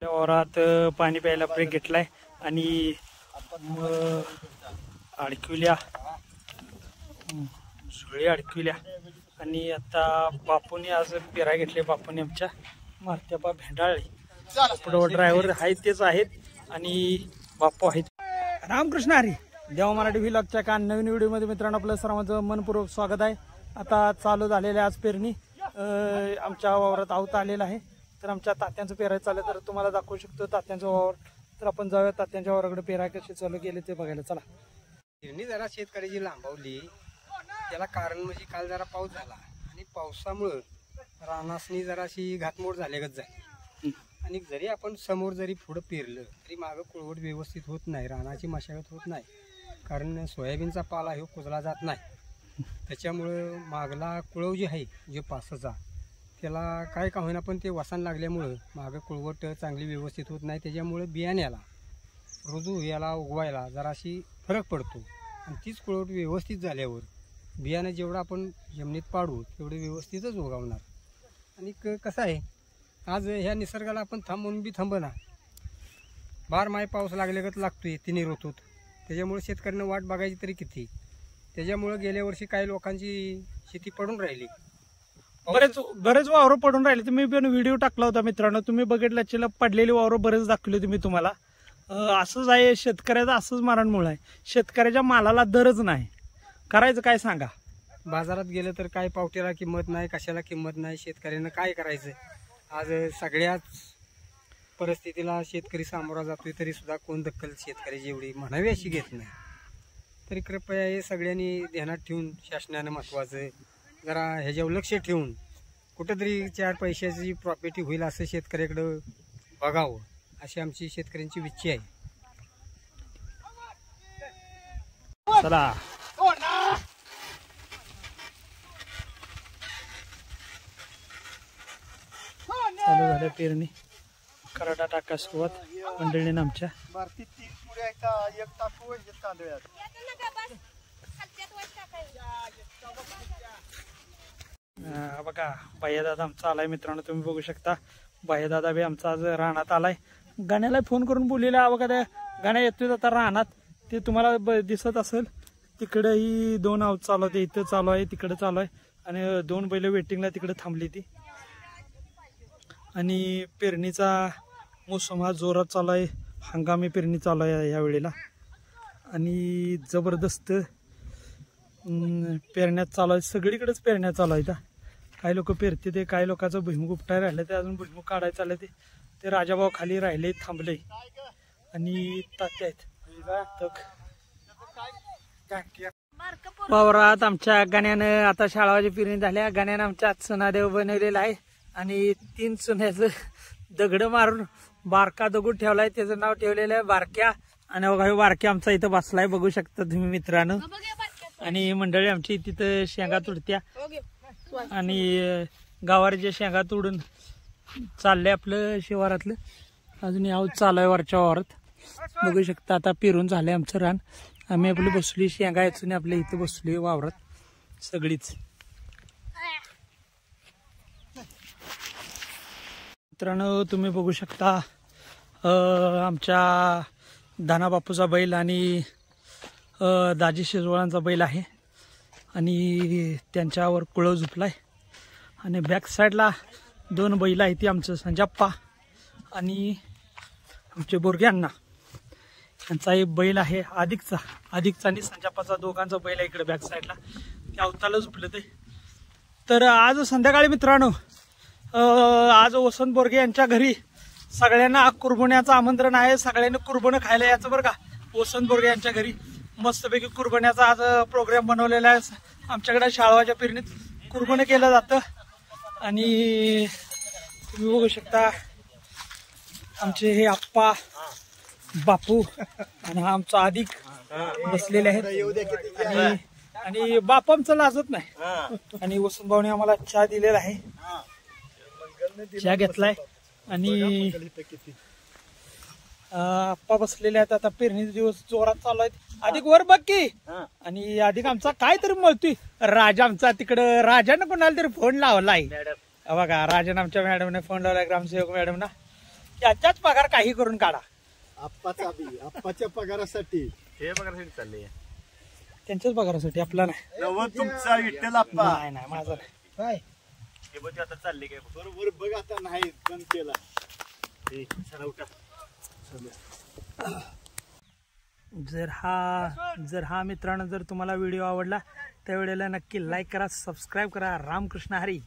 वावरात पाणी प्यायला ब्रेक घेतलाय आणि अडकविल्या झुळे अडकविल्या आणि आता बापूने आज पेरा घेतले. बापूने आमच्या मारत्याबा भेंडाळले. पुढं ड्रायव्हर आहेत तेच आहेत आणि बापू आहेत. रामकृष्ण हरी. देवा मराठी व्लॉगच्या का नवीन व्हिडिओमध्ये मित्रांनो आपलं सर्वांचं मनपूर्वक स्वागत आहे. आता चालू झालेल्या आज पेरणी आमच्या वावरात आवता आलेला आहे. तर आमच्या तात्यांचं पेरायचं चाललं तर तुम्हाला दाखवू शकतो तात्यांचं वावर. तर आपण जाऊया तात्यांच्या वावराकडे. पेरा कसे चालू केले ते बघायला चला. पेरणी जरा शेतकऱ्याची लांबवली. त्याला कारण म्हणजे काल जरा पाऊस झाला आणि पावसामुळं रानासनी जराशी घातमोड झाल्यागत झाली. आणि जरी आपण समोर जरी पुढं पेरलं तरी मागं कुळवट व्यवस्थित होत नाही, रानाची मशागत होत नाही. कारण सोयाबीनचा पाला हे कुजला जात नाही. त्याच्यामुळं मागला कुळव जे आहे जे पासाचा त्याला काय का होईना पण ते वसान लागल्यामुळं मागं कुळवट चांगली व्यवस्थित होत नाही. त्याच्यामुळं बियाण्याला रुजू याला उगवायला जराशी फरक पडतो. आणि तीच कुळवट व्यवस्थित झाल्यावर बियाणं जेवढं आपण जमिनीत पाडू तेवढे व्यवस्थितच उगवणार. आणि कसं आहे आज ह्या निसर्गाला आपण थांबून बी थांबना. बारमाही पाऊस लागल्यागत लागतोय तिन्ही ऋतूत. त्याच्यामुळे शेतकऱ्यांना वाट बघायची तरी किती. त्याच्यामुळं गेल्या वर्षी काही लोकांची शेती पडून राहिली. बरेच वावर पडून राहिले. तुम्ही पण व्हिडिओ टाकला होता मित्रांनो, तुम्ही बघितलं पडलेली वावर बरेच दाखवले तुम्ही. तुम्हाला असंच आहे शेतकऱ्याचं, असंच मरणमुळे आहे. शेतकऱ्याच्या मालाला दरच नाही. करायचं काय सांगा. बाजारात गेलं तर काय पावट्याला किंमत नाही, कशाला किंमत नाही. शेतकऱ्यानं काय करायचं. आज सगळ्याच परिस्थितीला शेतकरी सामोरा जातोय तरी सुद्धा कोण दखल शेतकऱ्याची एवढी म्हणावी अशी घेत नाही. तरी कृपया हे सगळ्यांनी ध्यानात ठेवून शासनानं महत्त्वाचं जरा ह्याच्यावर लक्ष ठेवून कुठंतरी 4 पैशाची प्रॉफिट होईल असं शेतकऱ्याकडं बघावं अशी आमची शेतकऱ्यांची इच्छा आहे. चला चालू झालं पेरणी. कराडा टाका सुरुवात मंडळीने आमच्या. बघा बाह्यदादा आमचा आलाय मित्रांनो, तुम्ही बघू शकता. बाह्यदादा बी आमचा आज रानात आलाय. गाण्याला फोन करून बोललेला. बघा त्या गाण्या येतोय आता रानात, ते तुम्हाला दिसत असेल. तिकडेही 2 आऊत चालू आहे, इथं चालू आहे, तिकडे चालू आहे. आणि 2 बैल वेटिंगला तिकडे थांबली ती. आणि पेरणीचा मोसम हा जोरात चालू आहे. हंगामी पेरणी चालू आहे या वेळेला. आणि जबरदस्त पेरण्यात चालू आहे. सगळीकडेच पेरण्यात चालू आहे. काही लोक पेरते ते, काही लोकांचं भुईमुग उपटाय राहिलं ते, अजून भुईमुग काढायचं चाललं ते राजाभाऊ खाली राहिले थांबले. आणि तात्या आहेत वावरात आमच्या गाण्यानं. आता शाळावाची पेरणी झाल्या. गाण्यानं आमच्या सणादेव बनवलेला आहे आणि 3 सोन्याचं दगड मारून बारका दगड ठेवलाय. त्याचं नाव ठेवलेलं आहे बारक्या. आणि बघा बारक्या आमचा इथं बसलाय, बघू शकता तुम्ही मित्रांनो. आणि मंडळी आमची तिथं शेंगा तुडत्या आणि गावाच्या शेंगा तोडून चाललंय आपलं शिवारातलं. अजून यावं चालू आहे वरच्या वावरात, बघू शकता. आता पेरून झालंय आमचं रान. आम्ही आपलं बसली शेंगा याचून आपल्या इथं बसलोय वावरात सगळीच. मित्रांनो तुम्ही बघू शकता आमच्या धानाबापूचा बैल आणि दाजी शेजवळांचा बैल आहे. आणि त्यांच्यावर कुळव झुपलाय. आणि बॅक साईडला 2 बैल आहेत. ती आमचं संजाप्पा आणि आमचे बोरग्यांना. त्यांचा एक बैल आहे अधिकचा आणि संजाप्पाचा, दोघांचा बैल आहे इकडे बॅक साईडला. ते अवताला झुपलं ते. तर आज संध्याकाळी मित्रांनो आज वसंत बोरगे यांच्या घरी सगळ्यांना कुरबण्याचं आमंत्रण आहे. सगळ्यांनी कुरबण खायला यायचं बरं का. वसंत बोरगे यांच्या घरी मस्तपैकी कुरबण्याचा आज प्रोग्राम बनवलेला आहे. आमच्याकडे शाळवाच्या पेरणीत कुरबण केलं जातं. आणि तुम्ही बघू शकता आमचे हे आप्पा बापू आणि हा आमचा अधिक बसलेले आहेत. आणि बापू आमचं लाजत नाही. आणि वसंत भाऊने आम्हाला चहा दिलेला आहे, चहा घेतलाय. आणि आप्पा बसलेले आहेत. आता पेरणीचे दिवस जोरात चालू आहेत. अधिक वर बघ की. आणि अधिक आमचा काय तरी म्हणतोय. राजा आमचा तिकडं, राजानं कोणाला तरी फोन लावलाय बघा. राजानं आमच्या मॅडमने फोन लावलाय, ग्रामसेवक मॅडमना. त्याच्याच पगार काही करून काढा. आप्पाच्या पगारासाठी हे पगारासाठी चालले त्यांच्याच पगारासाठी आपला नाही. तुमचा विठ्ठल आप्पा नाही नाही माझा नाही. काय हे बघ आता चालले काय बरोबर बघ आता नाही बंद केला. जर हा मित्रांनो जर तुम्हाला व्हिडिओ आवडला त्यावेळेला नक्की लाईक करा, सबस्क्राईब करा. रामकृष्ण हरी.